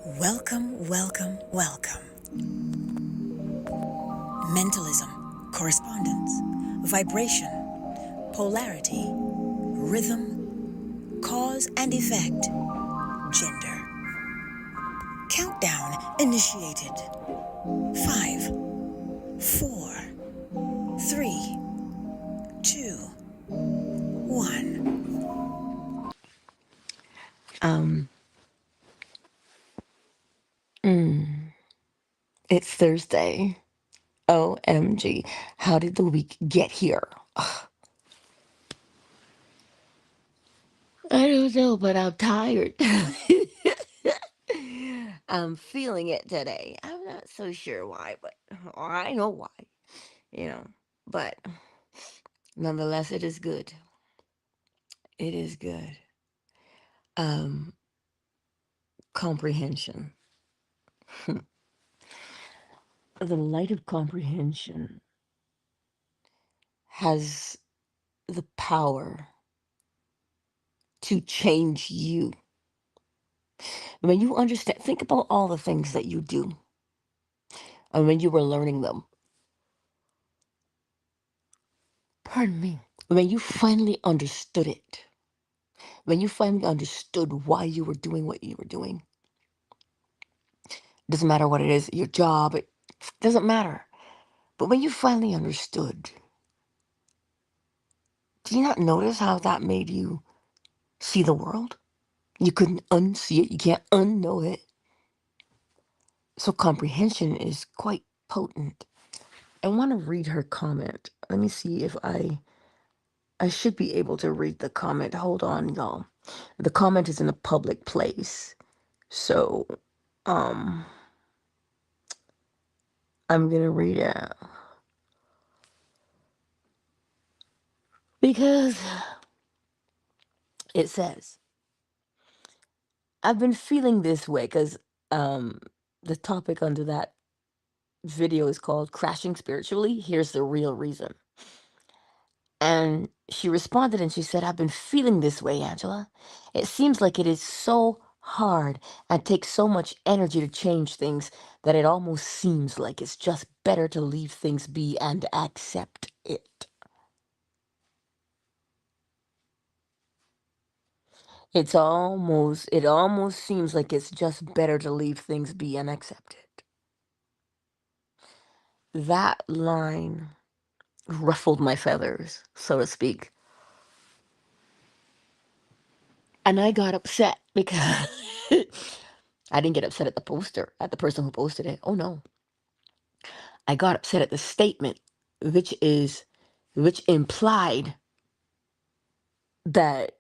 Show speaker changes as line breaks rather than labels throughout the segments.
Welcome, welcome, welcome. Mentalism, correspondence, vibration, polarity, rhythm, cause and effect, gender. Countdown initiated. 5, 4, 3, 2, 1.
It's Thursday. OMG. How did the week get here? I don't know, but I'm tired. I'm feeling it today. I'm not so sure why, but I know why, you know. But nonetheless, it is good. It is good. Um, Comprehension. The light of comprehension has the power to change you. When you understand, think about all the things that you do and when you were learning them. Pardon me. When you finally understood it, when you finally understood why you were doing what you were doing, doesn't matter what it is, your job, it doesn't matter. But when you finally understood, do you not notice how that made you see the world? You couldn't unsee it, you can't unknow it. So comprehension is quite potent. I want to read her comment. Let me see if I should be able to read the comment. Hold on, y'all. The comment is in a public place. So, um, I'm gonna read it because it says, I've been feeling this way because um the topic under that video is called Crashing Spiritually. Here's the real reason. And she responded and she said, I've been feeling this way, Angela. It seems like it is so hard and takes so much energy to change things that it almost seems like it's just better to leave things be and accept it. It almost seems like it's just better to leave things be and accept it. That line ruffled my feathers, so to speak. And I got upset because I didn't get upset at the poster, at the person who posted it. Oh no. I got upset at the statement, which is, which implied that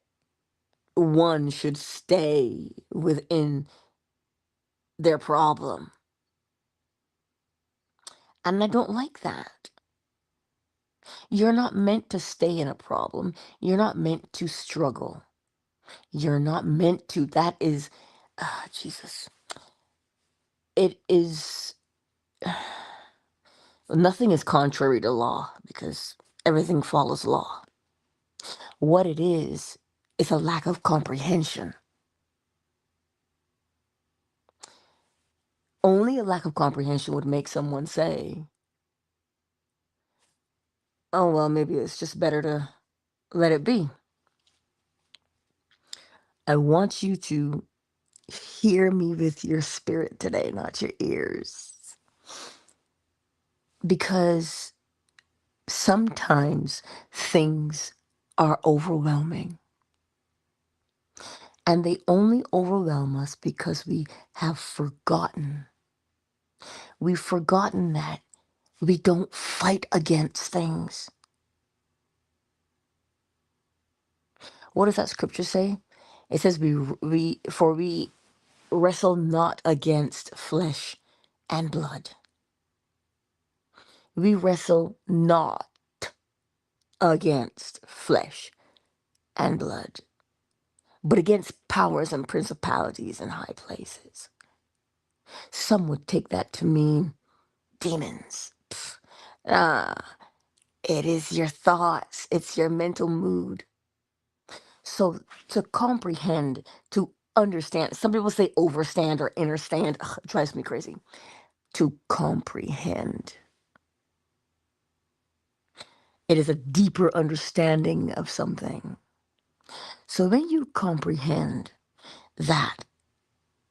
one should stay within their problem. And I don't like that. You're not meant to stay in a problem. You're not meant to struggle. You're not meant to. That is, Jesus. It is, nothing is contrary to law because everything follows law. What it is a lack of comprehension. Only a lack of comprehension would make someone say, oh, well, maybe it's just better to let it be. I want you to hear me with your spirit today, not your ears. Because sometimes things are overwhelming. And they only overwhelm us because we have forgotten. We've forgotten that we don't fight against things. What does that scripture say? It says we wrestle not against flesh and blood. We wrestle not against flesh and blood, but against powers and principalities in high places. Some would take that to mean demons. Ah, it is your thoughts, it's your mental mood. So to comprehend, to understand. Some people say overstand or understand. Ugh, it drives me crazy. To comprehend. It is a deeper understanding of something. So when you comprehend that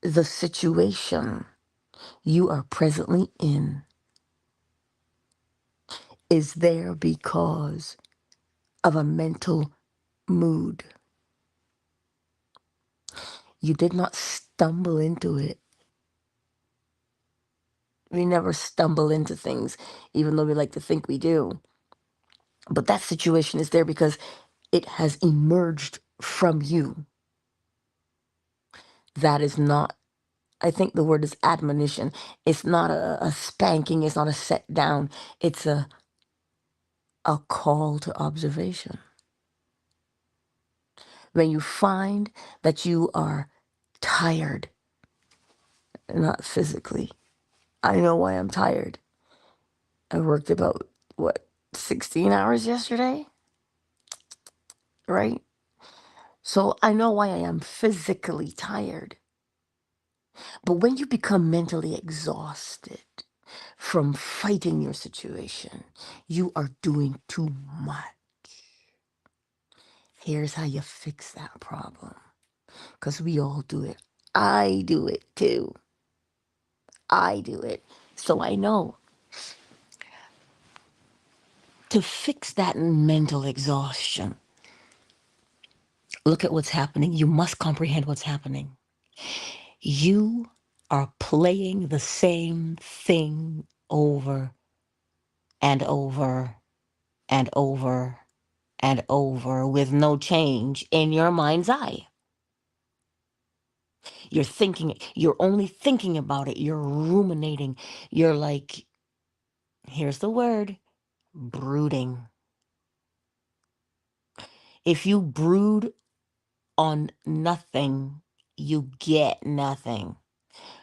the situation you are presently in is there because of a mental mood, you did not stumble into it. We never stumble into things, even though we like to think we do. But that situation is there because it has emerged from you. That is not, I think the word is admonition. It's not a spanking, it's not a set down, it's a call to observation. When you find that you are tired, not physically. I know why I'm tired. I worked about, what, 16 hours yesterday, right? So I know why I am physically tired. But when you become mentally exhausted from fighting your situation, you are doing too much. Here's how you fix that problem. Because we all do it. I do it too. I do it. So I know. To fix that mental exhaustion, look at what's happening. You must comprehend what's happening. You are playing the same thing over and over and over and over with no change in your mind's eye. You're only thinking about it. You're ruminating. You're like, here's the word, brooding. If you brood on nothing, you get nothing.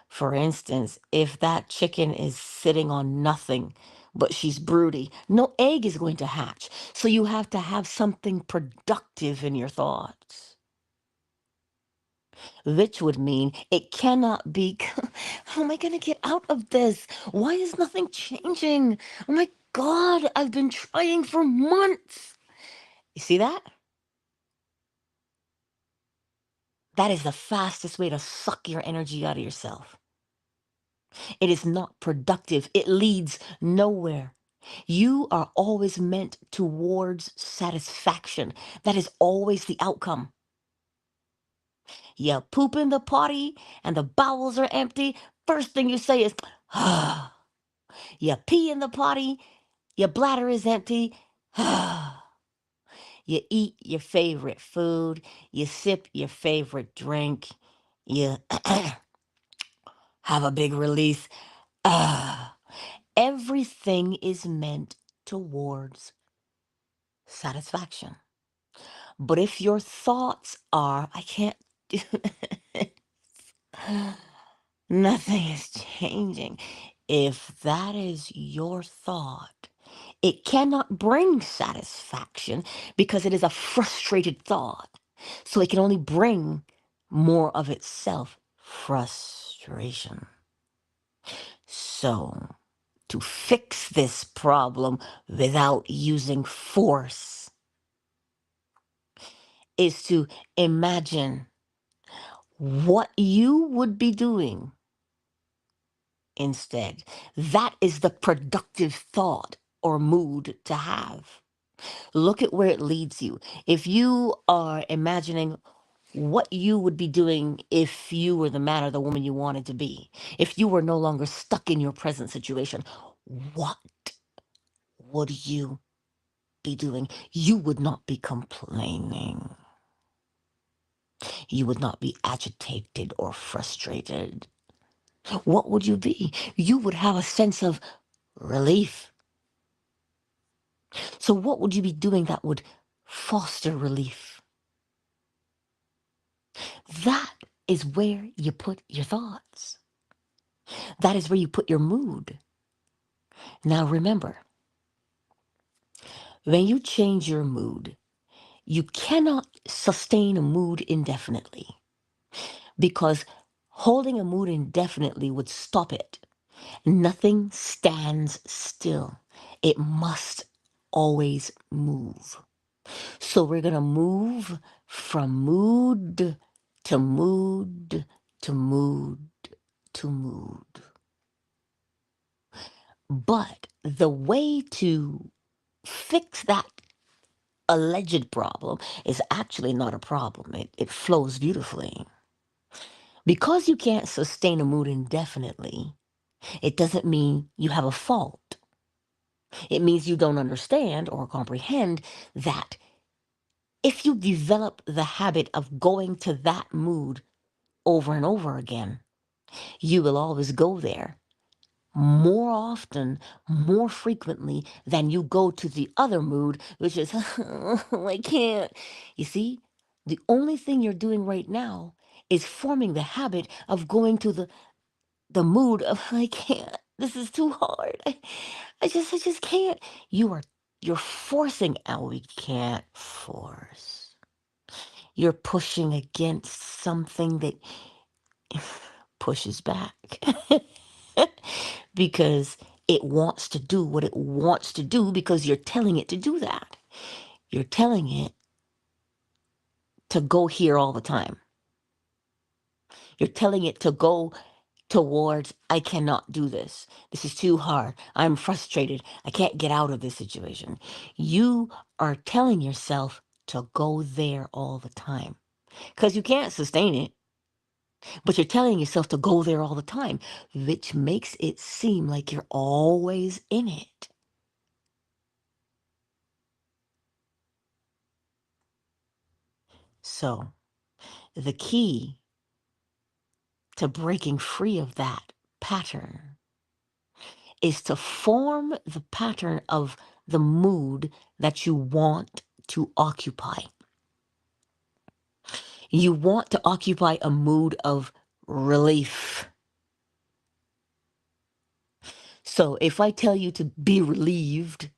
For instance, if that chicken is sitting on nothing, but she's broody, no egg is going to hatch. So you have to have something productive in your thoughts, which would mean it cannot be, how am I going to get out of this? Why is nothing changing? Oh my God, I've been trying for months. You see that? That is the fastest way to suck your energy out of yourself. It is not productive. It leads nowhere. You are always meant towards satisfaction. That is always the outcome. You poop in the potty and the bowels are empty. First thing you say is, ah. You pee in the potty, your bladder is empty. Ah. You eat your favorite food. You sip your favorite drink. You have a big release. Ah. Everything is meant towards satisfaction. But if your thoughts are, I can't do it, nothing is changing. If that is your thought, it cannot bring satisfaction because it is a frustrated thought. So it can only bring more of itself, frustration. So, to fix this problem without using force is to imagine what you would be doing instead. That is the productive thought or mood to have. Look at where it leads you. If you are imagining what you would be doing if you were the man or the woman you wanted to be, if you were no longer stuck in your present situation, what would you be doing? You would not be complaining. You would not be agitated or frustrated. What would you be? You would have a sense of relief. So, what would you be doing that would foster relief? That is where you put your thoughts. That is where you put your mood. Now, remember, when you change your mood, you cannot sustain a mood indefinitely because holding a mood indefinitely would stop it. Nothing stands still. It must always move. So we're going to move from mood to mood to mood to mood. But the way to fix that alleged problem is actually not a problem. It flows beautifully. Because you can't sustain a mood indefinitely, it doesn't mean you have a fault. It means you don't understand or comprehend that if you develop the habit of going to that mood over and over again, you will always go there more often, more frequently than you go to the other mood, which is, I can't. You see, the only thing you're doing right now is forming the habit of going to the mood of, I can't. This is too hard. I just can't. You're forcing out. We can't force. You're pushing against something that pushes back because it wants to do what it wants to do because you're telling it to do that. You're telling it to go here all the time. You're telling it to go towards, I cannot do this. This is too hard. I'm frustrated. I can't get out of this situation. You are telling yourself to go there all the time because you can't sustain it. But you're telling yourself to go there all the time, which makes it seem like you're always in it. So, the key to breaking free of that pattern is to form the pattern of the mood that you want to occupy. You want to occupy a mood of relief. So, if I tell you to be relieved,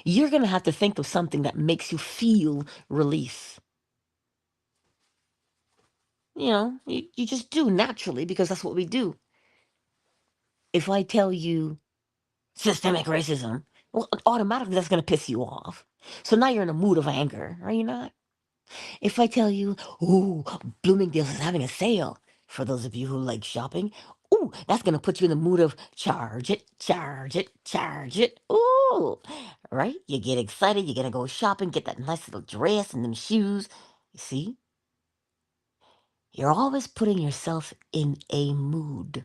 you're going to have to think of something that makes you feel relief. You just do naturally because that's what we do. If I tell you systemic racism, well, automatically that's going to piss you off. So now you're in a mood of anger, are you not? If I tell you, ooh, Bloomingdale's is having a sale, for those of you who like shopping, ooh, that's going to put you in the mood of charge it, charge it, charge it. Ooh, right? You get excited, you're going to go shopping, get that nice little dress and them shoes. You see? You're always putting yourself in a mood.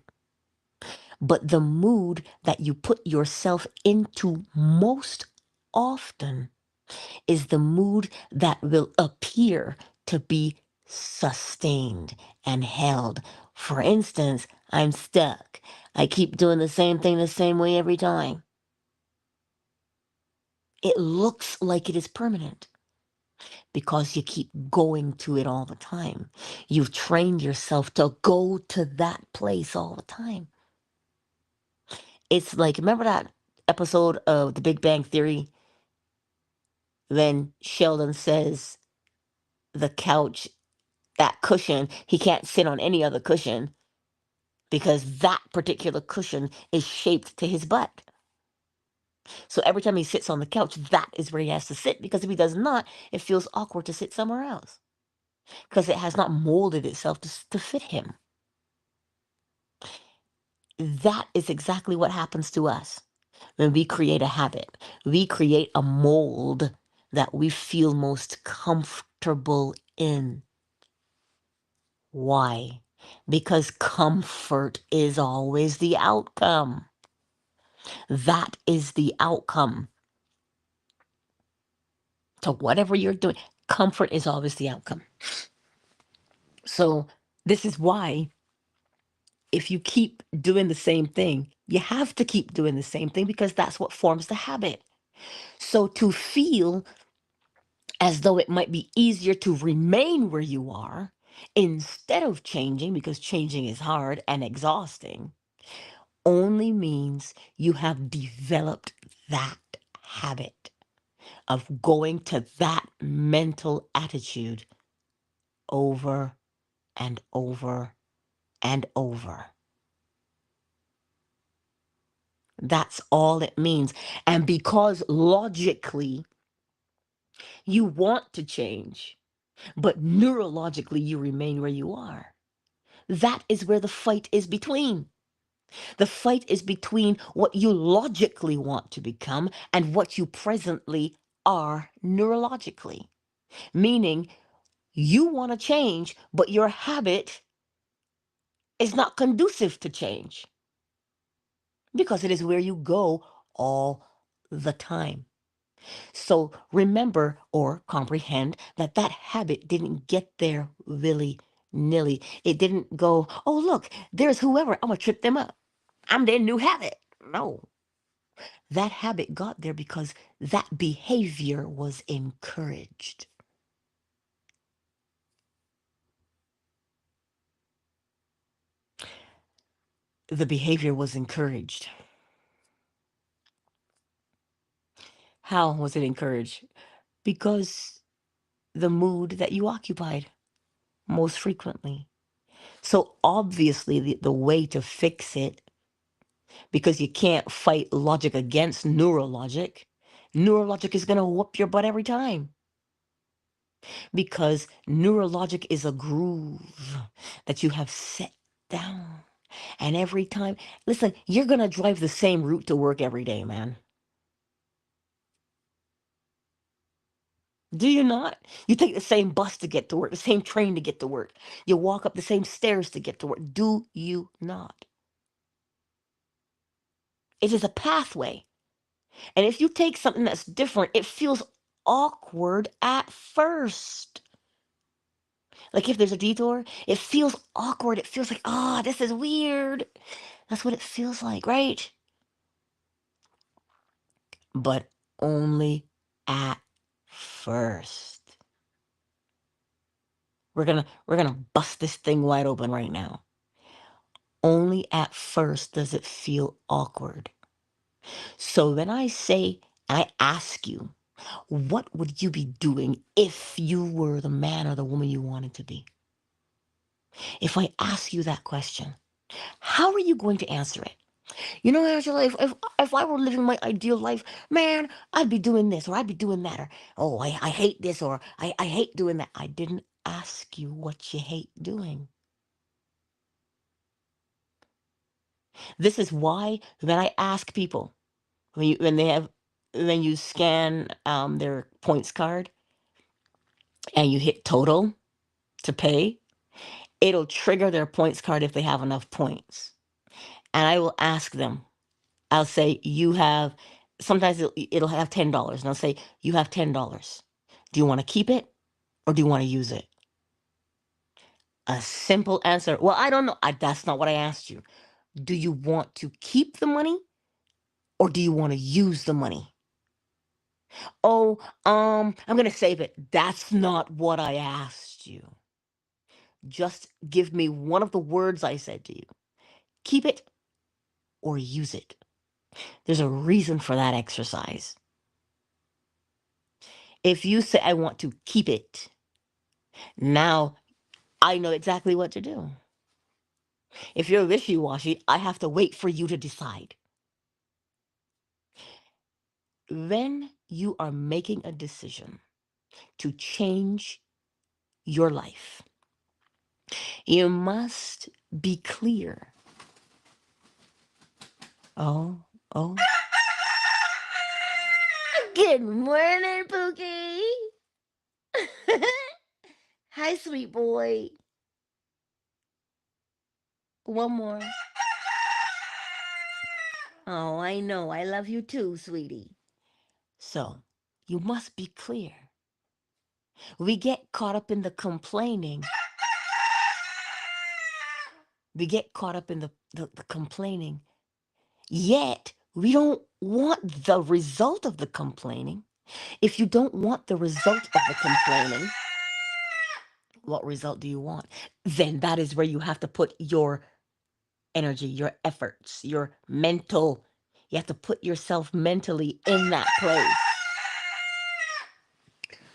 But the mood that you put yourself into most often is the mood that will appear to be sustained and held. For instance, I'm stuck. I keep doing the same thing the same way every time. It looks like it is permanent because you keep going to it all the time. You've trained yourself to go to that place all the time. It's like, remember that episode of The Big Bang Theory? Then Sheldon says the couch, that cushion, he can't sit on any other cushion because that particular cushion is shaped to his butt. So every time he sits on the couch, that is where he has to sit because if he does not, it feels awkward to sit somewhere else because it has not molded itself to fit him. That is exactly what happens to us when we create a habit. We create a mold that we feel most comfortable in. Why? Because comfort is always the outcome. That is the outcome. To whatever you're doing, comfort is always the outcome. So, this is why if you keep doing the same thing, you have to keep doing the same thing because that's what forms the habit. So, to feel as though it might be easier to remain where you are instead of changing, because changing is hard and exhausting, only means you have developed that habit of going to that mental attitude over and over and over. That's all it means. And because logically you want to change, but neurologically you remain where you are, that is where the fight is between. The fight is between what you logically want to become and what you presently are neurologically. Meaning, you want to change, but your habit is not conducive to change because it is where you go all the time. So remember or comprehend that that habit didn't get there willy nilly. It didn't go, oh, look, there's whoever, I'm going to trip them up. I'm their new habit. No, that habit got there because that behavior was encouraged. The behavior was encouraged. How was it encouraged? Because the mood that you occupied most frequently. So obviously the way to fix it, because you can't fight logic against neurologic, neurologic is going to whoop your butt every time. Because neurologic is a groove that you have set down. And every time, listen, you're going to drive the same route to work every day, man. Do you not? You take the same bus to get to work, the same train to get to work. You walk up the same stairs to get to work. Do you not? It is a pathway. And if you take something that's different, it feels awkward at first. Like if there's a detour, it feels awkward. It feels like, ah, this is weird. That's what it feels like, right? But only at first. We're gonna bust this thing wide open right now. Only at first does it feel awkward. So when I say, I ask you, what would you be doing if you were the man or the woman you wanted to be? If I ask you that question, how are you going to answer it? You know, Angela, if I were living my ideal life, man, I'd be doing this or I'd be doing that. Or, oh, I hate this or I hate doing that. I didn't ask you what you hate doing. This is why when I ask people, when you scan their points card and you hit total to pay, it'll trigger their points card if they have enough points. And I will ask them, I'll say, you have, sometimes it'll have $10. And I'll say, you have $10. Do you want to keep it or do you want to use it? A simple answer. Well, I don't know. That's not what I asked you. Do you want to keep the money or do you want to use the money? Oh, I'm going to save it. That's not what I asked you. Just give me one of the words I said to you. Keep it or use it. There's a reason for that exercise. If you say, I want to keep it, now I know exactly what to do. If you're wishy-washy, I have to wait for you to decide. When you are making a decision to change your life, you must be clear. Oh, oh. Good morning, Pookie. Hi, sweet boy. One more. Oh, I know. I love you too, sweetie. So, you must be clear. We get caught up in the complaining. We get caught up in the complaining. Yet, we don't want the result of the complaining. If you don't want the result of the complaining, what result do you want? Then that is where you have to put your energy, your efforts, your mental. You have to put yourself mentally in that place.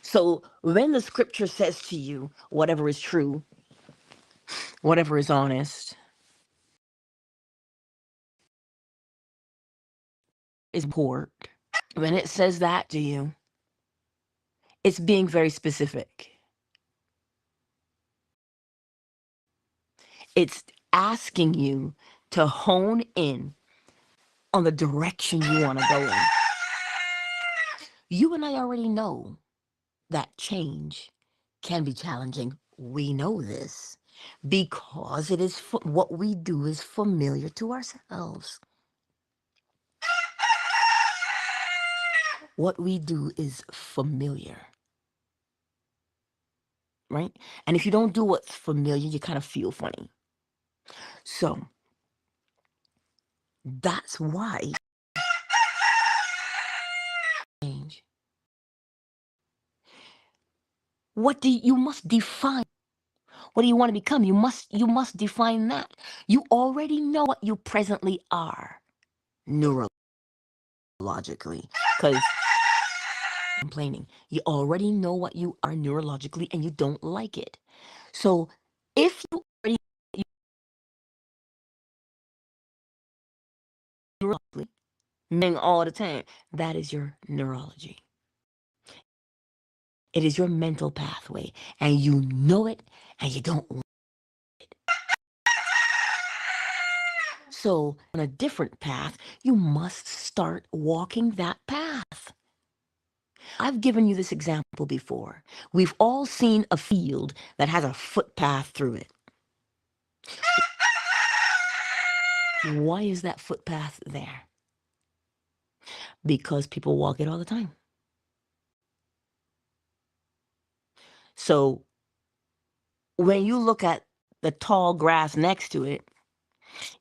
So when the scripture says to you, whatever is true, whatever is honest is important. When it says that to you, it's being very specific. It's asking you to hone in on the direction you want to go in. You and I already know that change can be challenging. We know this because it is what we do is familiar to ourselves. What we do is familiar, right? And if you don't do what's familiar, you kind of feel funny. So that's why change. What do you must define? What do you want to become? You must define that. You already know what you presently are neurologically, because complaining. You already know what you are neurologically and you don't like it. So if you already neurologically, meaning all the time, that is your neurology. It is your mental pathway, and you know it and you don't like it. So on a different path, you must start walking that path. I've given you this example before. We've all seen a field that has a footpath through it. Why is that footpath there? Because people walk it all the time. So when you look at the tall grass next to it,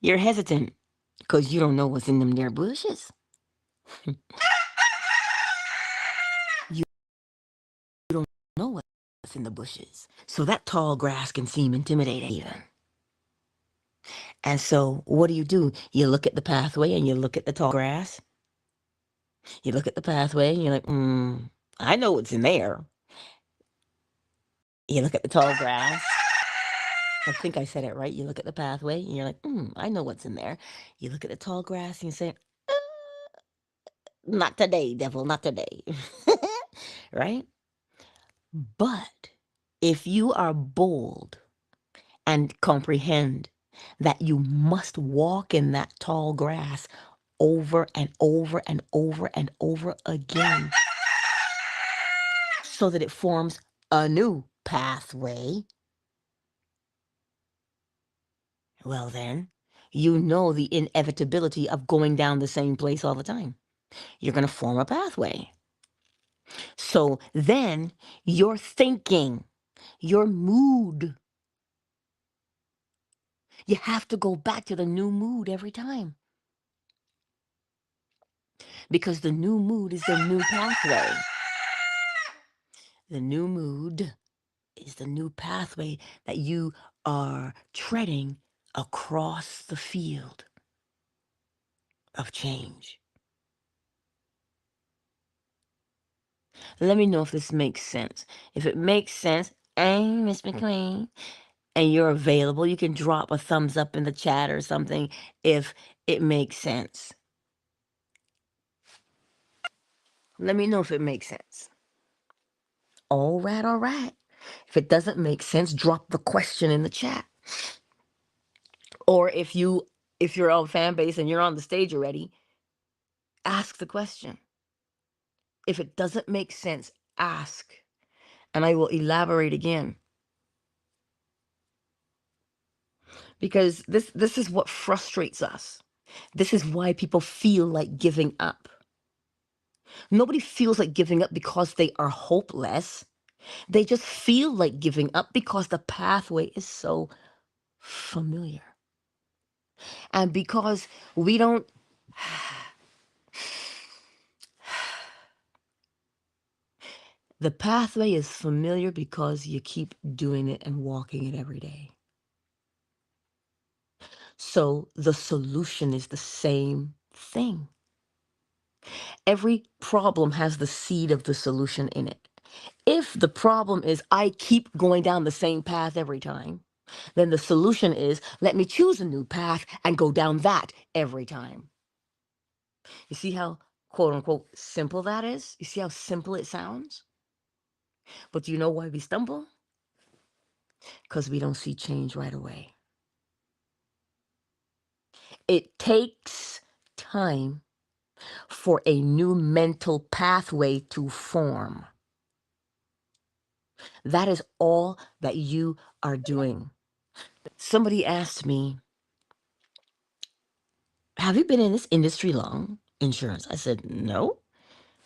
you're hesitant because you don't know what's in them there bushes. You don't know what's in the bushes. So that tall grass can seem intimidating even. And so what do? You look at the pathway and you look at the tall grass. You look at the pathway and you're like, I know what's in there. You look at the tall grass. I think I said it right. You look at the pathway and you're like, I know what's in there. You look at the tall grass and you say, not today, devil, not today. Right? But if you are bold and comprehend that you must walk in that tall grass over and over and over and over again so that it forms a new pathway, well then, you know the inevitability of going down the same place all the time. You're going to form a pathway. So then your thinking, your mood, you have to go back to the new mood every time. Because the new mood is the new pathway. The new mood is the new pathway that you are treading across the field of change. Let me know if this makes sense. If it makes sense, hey, Miss McQueen, and you're available, you can drop a thumbs up in the chat or something if it makes sense. Let me know if it makes sense. All right, all right. If it doesn't make sense, drop the question in the chat. Or if you're on fan base and you're on the stage already, ask the question. If it doesn't make sense, ask, and I will elaborate again. Because this is what frustrates us. This is why people feel like giving up. Nobody feels like giving up because they are hopeless. They just feel like giving up because the pathway is so familiar. And because we don't the pathway is familiar because you keep doing it and walking it every day. So the solution is the same thing. Every problem has the seed of the solution in it. If the problem is I keep going down the same path every time, Then the solution is, let me choose a new path and go down that every time. You see how, quote unquote, simple that is? You see how simple it sounds? But do you know why we stumble? Because we don't see change right away. It takes time for a new mental pathway to form. That is all that you are doing. Somebody asked me, have you been in this industry long? Insurance. I said, no.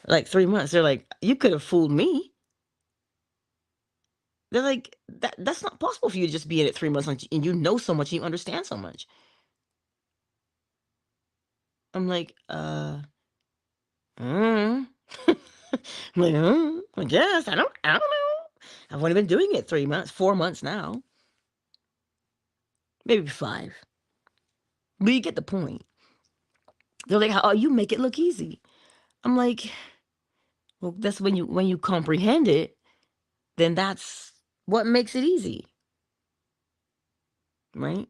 Like 3 months. They're like, you could have fooled me. They're like, that's not possible for you to just be in it 3 months and you know so much and you understand so much. I'm like, mm. I'm like, I guess. I don't know. I've only been doing it 3 months, 4 months now. Maybe 5. But you get the point. They're like, oh, you make it look easy. I'm like, well, that's when you comprehend it, then that's what makes it easy. Right?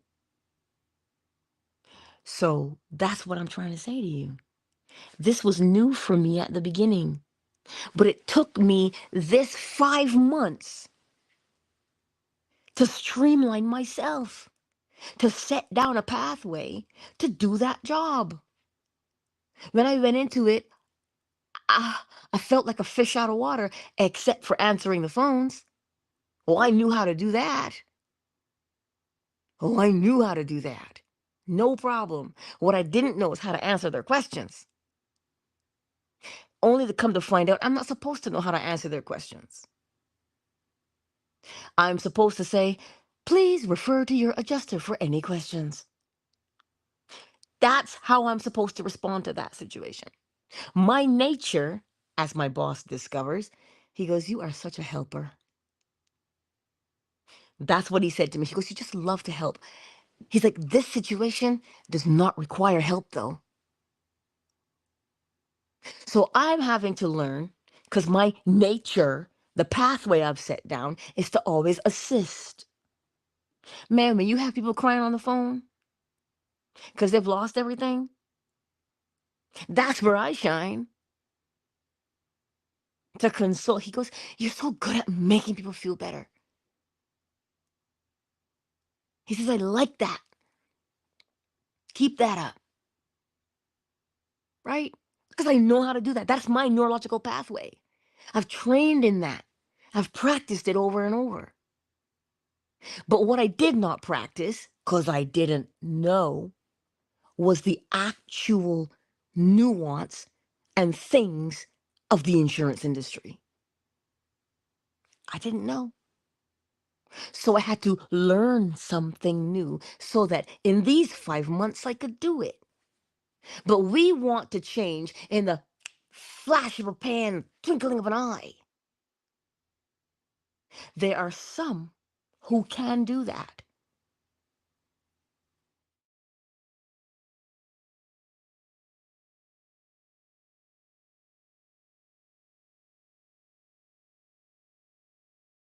So that's what I'm trying to say to you. This was new for me at the beginning, but it took me this 5 months to streamline myself, to set down a pathway to do that job. When I went into it, I felt like a fish out of water, except for answering the phones. Well, I knew how to do that. Oh, I knew how to do that. No problem. What I didn't know is how to answer their questions. Only to come to find out I'm not supposed to know how to answer their questions. I'm supposed to say, please refer to your adjuster for any questions. That's how I'm supposed to respond to that situation. My nature, as my boss discovers, he goes, you are such a helper. That's what he said to me. He goes, you just love to help. He's like, this situation does not require help, though. So I'm having to learn, because my nature, the pathway I've set down, is to always assist. Man, when you have people crying on the phone because they've lost everything, that's where I shine. To console. He goes, you're so good at making people feel better. He says, I like that. Keep that up. Right? Because I know how to do that. That's my neurological pathway. I've trained in that. I've practiced it over and over. But what I did not practice, because I didn't know, was the actual nuance and things of the insurance industry. I didn't know. So I had to learn something new so that in these 5 months I could do it. But we want to change in the flash of a pan, twinkling of an eye. There are some who can do that.